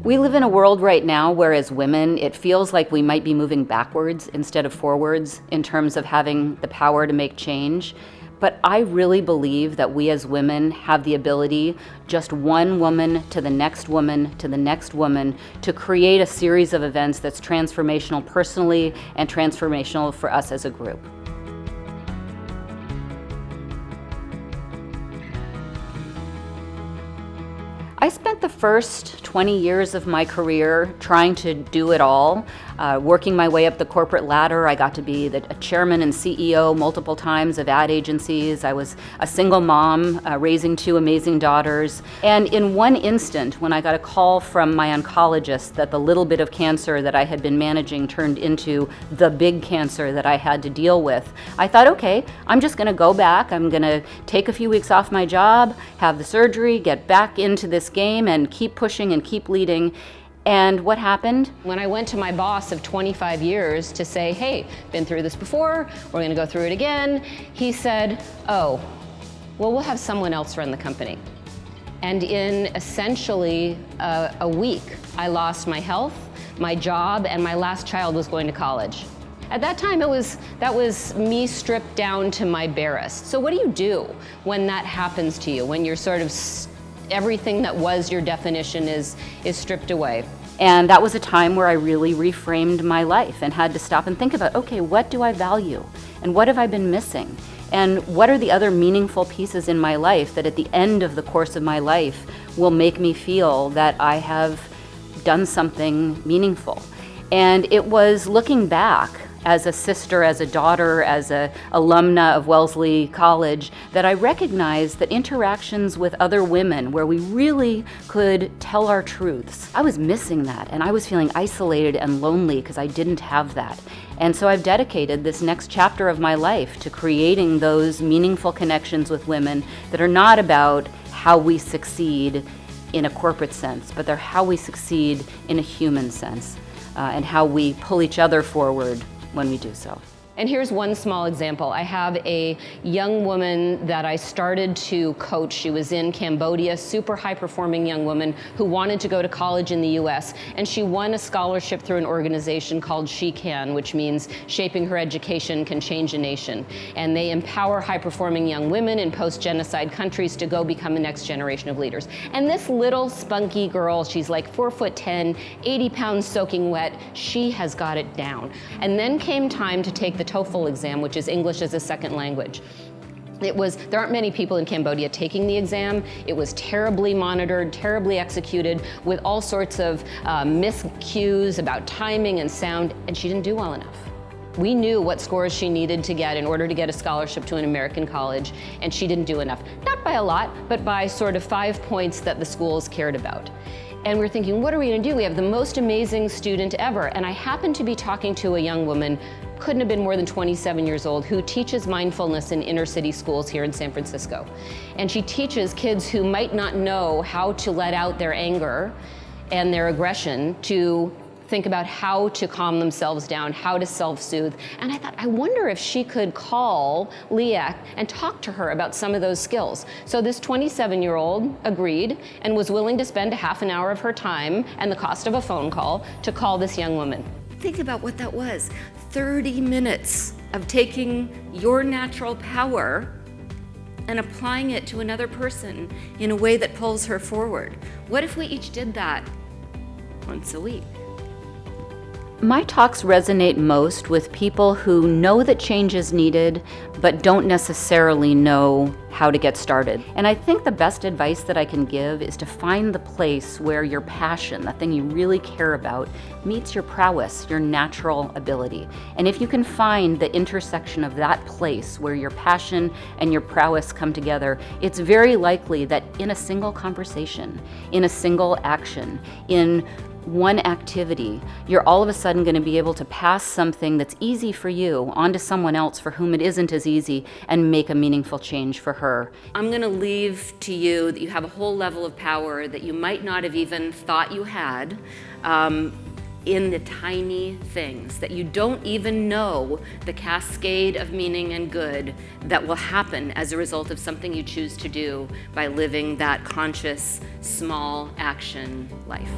We live in a world right now where as women, it feels like we might be moving backwards instead of forwards in terms of having the power to make change. But I really believe that we as women have the ability, just one woman to the next woman to the next woman, to create a series of events that's transformational personally and transformational for us as a group. I spent the first 20 years of my career trying to do it all, working my way up the corporate ladder. I got to be a chairman and CEO multiple times of ad agencies. I was a single mom, raising two amazing daughters. And in one instant, when I got a call from my oncologist that the little bit of cancer that I had been managing turned into the big cancer that I had to deal with, I thought, okay, I'm just gonna go back. I'm gonna take a few weeks off my job, have the surgery, get back into this game and keep pushing and keep leading. And what happened? When I went to my boss of 25 years to say, hey, been through this before, we're gonna go through it again, he said, oh, well, we'll have someone else run the company. And in essentially a week, I lost my health, my job, and my last child was going to college. At that time, that was me stripped down to my barest. So what do when that happens to you, when you're sort of everything that was your definition is stripped away? And that was a time where I really reframed my life and had to stop and think about, okay, what do I value? And what have I been missing? And what are the other meaningful pieces in my life that at the end of the course of my life will make me feel that I have done something meaningful? And it was looking back as a sister, as a daughter, as an alumna of Wellesley College, that I recognized that interactions with other women where we really could tell our truths, I was missing that, and I was feeling isolated and lonely because I didn't have that. And so I've dedicated this next chapter of my life to creating those meaningful connections with women that are not about how we succeed in a corporate sense, but they're how we succeed in a human sense, and how we pull each other forward when we do so. And here's one small example. I have a young woman that I started to coach. She was in Cambodia, super high-performing young woman who wanted to go to college in the US, and she won a scholarship through an organization called She Can, which means Shaping Her Education Can Change a Nation. And they empower high-performing young women in post-genocide countries to go become the next generation of leaders. And this little spunky girl, she's like 4'10", 80 pounds soaking wet, she has got it down. And then came time to take the TOEFL exam, which is English as a second language. There aren't many people in Cambodia taking the exam. It was terribly monitored, terribly executed, with all sorts of miscues about timing and sound, and she didn't do well enough. We knew what scores she needed to get in order to get a scholarship to an American college, and she didn't do enough. Not by a lot, but by sort of 5 points that the schools cared about. And we're thinking, what are we gonna do? We have the most amazing student ever. And I happened to be talking to a young woman, couldn't have been more than 27 years old, who teaches mindfulness in inner city schools here in San Francisco. And she teaches kids who might not know how to let out their anger and their aggression to think about how to calm themselves down, how to self-soothe. And I thought, I wonder if she could call Liak and talk to her about some of those skills. So this 27-year-old agreed and was willing to spend a half an hour of her time and the cost of a phone call to call this young woman. Think about what that was. 30 minutes of taking your natural power and applying it to another person in a way that pulls her forward. What if we each did that once a week? My talks resonate most with people who know that change is needed, but don't necessarily know how to get started. And I think the best advice that I can give is to find the place where your passion, the thing you really care about, meets your prowess, your natural ability. And if you can find the intersection of that place where your passion and your prowess come together, it's very likely that in a single conversation, in a single action, in one activity, you're all of a sudden going to be able to pass something that's easy for you onto someone else for whom it isn't as easy and make a meaningful change for her. I'm going to leave to you that you have a whole level of power that you might not have even thought you had in the tiny things, that you don't even know the cascade of meaning and good that will happen as a result of something you choose to do by living that conscious, small action life.